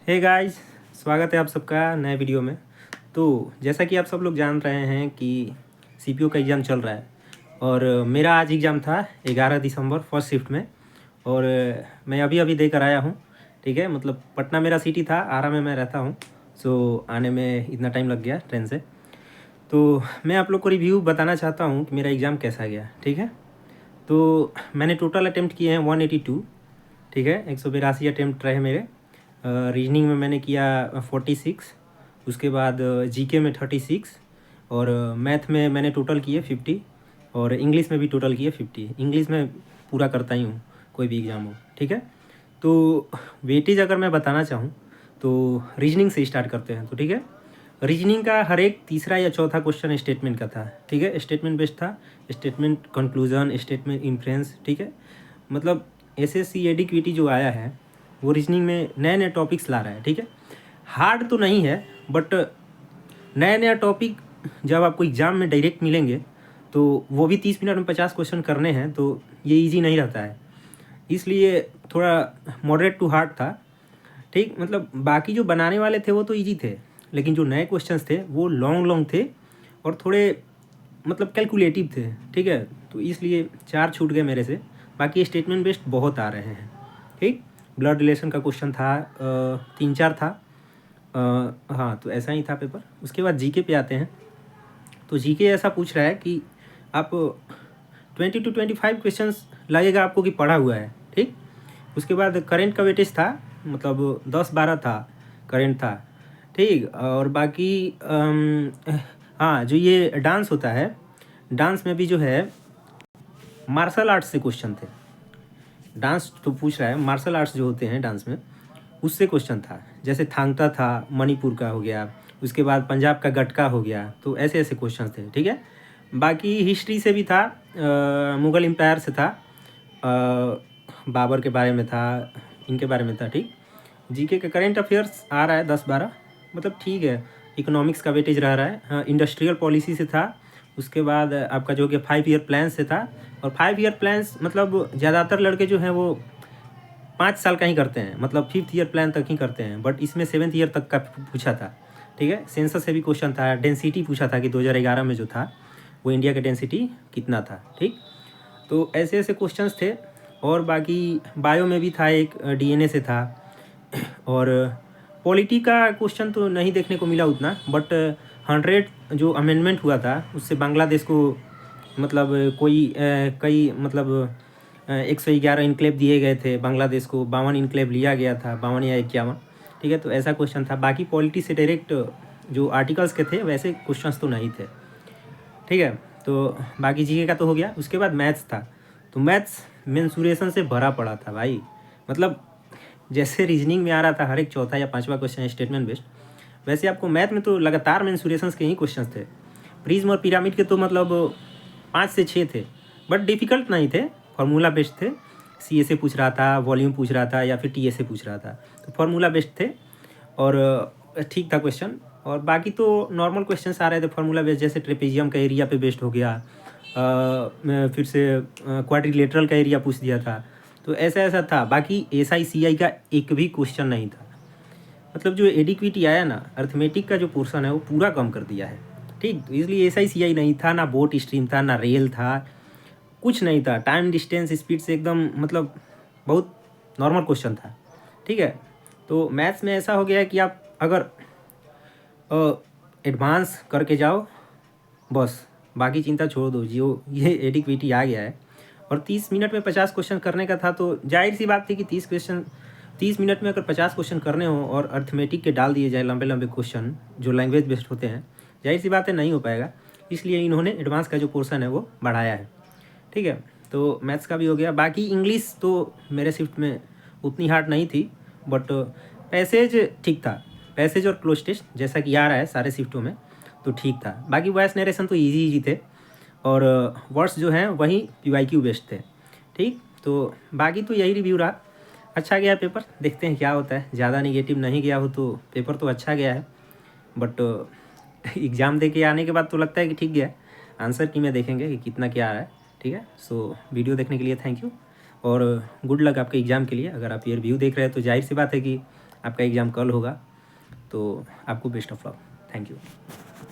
Hey guys, स्वागत है आप सबका नए वीडियो में। तो जैसा कि आप सब लोग जान रहे हैं कि सीपीओ का एग्ज़ाम चल रहा है और मेरा आज एग्ज़ाम था 11 दिसंबर फर्स्ट शिफ्ट में। और मैं अभी अभी देकर आया हूँ। ठीक है, मतलब पटना मेरा सिटी था, आरा में मैं रहता हूँ। सो आने में इतना टाइम लग गया ट्रेन से। तो मैं आप लोग को रिव्यू बताना चाहता हूँ कि मेरा एग्ज़ाम कैसा गया। ठीक है, तो मैंने टोटल अटैम्प्ट किए हैं 182। ठीक है, 182 अटैम्प्ट रहे मेरे। रीजनिंग में मैंने किया 46, उसके बाद जीके में 36 और मैथ में मैंने टोटल किए 50 और इंग्लिश में भी टोटल किए 50। इंग्लिश में पूरा करता ही हूँ कोई भी एग्ज़ाम हो। ठीक है, तो वेटेज अगर मैं बताना चाहूँ तो रीजनिंग से स्टार्ट करते हैं। तो ठीक है, रीजनिंग का हर एक तीसरा या चौथा क्वेश्चन स्टेटमेंट का था। ठीक है, स्टेटमेंट बेस्ड था, स्टेटमेंट कंक्लूजन, स्टेटमेंट इन्फ्रेंस। ठीक है, मतलब एसएससी एडिक्विटी जो आया है वो रीजनिंग में नए नए टॉपिक्स ला रहा है। ठीक है, हार्ड तो नहीं है बट नया नया टॉपिक जब आपको एग्ज़ाम में डायरेक्ट मिलेंगे तो वो भी 30 मिनट में 50 क्वेश्चन करने हैं, तो ये इजी नहीं रहता है। इसलिए थोड़ा मॉडरेट टू हार्ड था। ठीक, मतलब बाकी जो बनाने वाले थे वो तो इजी थे, लेकिन जो नए क्वेश्चंस थे वो लॉन्ग लॉन्ग थे और थोड़े मतलब कैलकुलेटिव थे। ठीक है, तो इसलिए 4 छूट गए मेरे से। बाकी स्टेटमेंट बेस्ड बहुत आ रहे हैं। ठीक, ब्लड रिलेशन का क्वेश्चन था, 3-4 था। हाँ, तो ऐसा ही था पेपर। उसके बाद जीके पे आते हैं। तो जीके ऐसा पूछ रहा है कि आप 20 to 25 क्वेश्चंस लगेगा आपको कि पढ़ा हुआ है। ठीक, उसके बाद करेंट का वेटेज था, मतलब 10-12 था करेंट था। ठीक, और बाकी हाँ, जो ये डांस होता है, डांस में भी जो है मार्शल आर्ट्स से क्वेश्चन थे। डांस तो पूछ रहा है, मार्शल आर्ट्स जो होते हैं डांस में उससे क्वेश्चन था। जैसे थांगता था मणिपुर का हो गया, उसके बाद पंजाब का गटका हो गया, तो ऐसे ऐसे क्वेश्चन थे। ठीक है, बाकी हिस्ट्री से भी था, मुग़ल एम्पायर से था, बाबर के बारे में था, इनके बारे में था। ठीक, जीके का करेंट अफेयर्स आ रहा है 10-12, मतलब ठीक है। इकोनॉमिक्स का वेटेज रह रहा है। हाँ, इंडस्ट्रियल पॉलिसी से था। उसके बाद आपका जो कि 5 ईयर प्लान से था। और 5 ईयर प्लान्स मतलब ज़्यादातर लड़के जो हैं वो 5 साल का ही करते हैं, मतलब 5th ईयर प्लान तक ही करते हैं, बट इसमें 7th ईयर तक का पूछा था। ठीक है, सेंसस से भी क्वेश्चन था, डेंसिटी पूछा था कि 2011 में जो था वो इंडिया का डेंसिटी कितना था। ठीक, तो ऐसे ऐसे क्वेश्चंस थे। और बाकी बायो में भी था, एक डीएनए से था। और पॉलिटी का क्वेश्चन तो नहीं देखने को मिला उतना, बट 100 जो अमेंडमेंट हुआ था उससे बांग्लादेश को मतलब कई मतलब 111 इनक्लेव दिए गए थे बांग्लादेश को, 52 इनक्लेव लिया गया था, 52 या 51। ठीक है, तो ऐसा क्वेश्चन था। बाकी पॉलिटी से डायरेक्ट जो आर्टिकल्स के थे वैसे क्वेश्चंस तो नहीं थे। ठीक है, तो बाकी जीके का तो हो गया। उसके बाद मैथ्स था। तो मैथ्स मेंसुरेशन से भरा पड़ा था भाई। मतलब जैसे रीजनिंग में आ रहा था हर एक चौथा या पांचवा क्वेश्चन स्टेटमेंट बेस्ड, वैसे आपको मैथ में तो लगातार मेंसुरेशंस के ही क्वेश्चंस थे। प्रिज्म और पिरामिड के तो मतलब 5 से 6 थे, बट डिफ़िकल्ट नहीं थे, फार्मूला बेस्ड थे। सी ए से पूछ रहा था, वॉल्यूम पूछ रहा था, या फिर टी ए से पूछ रहा था, तो फार्मूला बेस्ड थे और ठीक था क्वेश्चन। और बाकी तो नॉर्मल क्वेश्चंस आ रहे थे फार्मूला बेस्ड, जैसे ट्रेपेजियम का एरिया पे बेस्ड हो गया, फिर से क्वाड्रिलेटरल का एरिया पूछ दिया था। तो ऐसा ऐसा था। बाकी एस आई सी आई का एक भी क्वेश्चन नहीं था। मतलब जो एडिक्विटी आया ना, अर्थमेटिक का जो पोर्शन है वो पूरा कम कर दिया है। ठीक, तो इसलिए एस आई सी आई नहीं था, ना बोट स्ट्रीम था, ना रेल था, कुछ नहीं था। टाइम डिस्टेंस स्पीड से एकदम मतलब बहुत नॉर्मल क्वेश्चन था। ठीक है, तो मैथ्स में ऐसा हो गया है कि आप अगर एडवांस करके जाओ बस, बाकी चिंता छोड़ दो। जो ये एडिक्विटी आ गया है और 30 मिनट में 50 क्वेश्चन करने का था, तो जाहिर सी बात थी कि 30 मिनट में अगर 50 क्वेश्चन करने हो और अर्थमेटिक के डाल दिए जाए लंबे लंबे क्वेश्चन जो लैंग्वेज बेस्ड होते हैं, जाहिर सी बात है नहीं हो पाएगा। इसलिए इन्होंने एडवांस का जो पोर्शन है वो बढ़ाया है। ठीक है, तो मैथ्स का भी हो गया। बाकी इंग्लिश तो मेरे शिफ्ट में उतनी हार्ड नहीं थी, बट पैसेज ठीक था। पैसेज और क्लोज टेस्ट जैसा कि आ रहा है सारे शिफ्टों में, तो ठीक था। बाकी वॉइस नरेशन तो इजी इजी थे और वर्ड्स जो हैं वही PYQ बेस्ड थे। ठीक, तो बाकी तो यही रिव्यू रहा। अच्छा गया पेपर, देखते हैं क्या होता है। ज़्यादा निगेटिव नहीं गया हो तो पेपर तो अच्छा गया है, बट एग्ज़ाम दे के आने के बाद तो लगता है कि ठीक गया। आंसर की में देखेंगे कि कितना क्या आ रहा है। ठीक है, सो वीडियो देखने के लिए थैंक यू और गुड लक आपके एग्ज़ाम के लिए। अगर आप ये रिव्यू देख रहे हैं तो जाहिर सी बात है कि आपका एग्ज़ाम कल होगा। तो आपको best of luck. Thank you.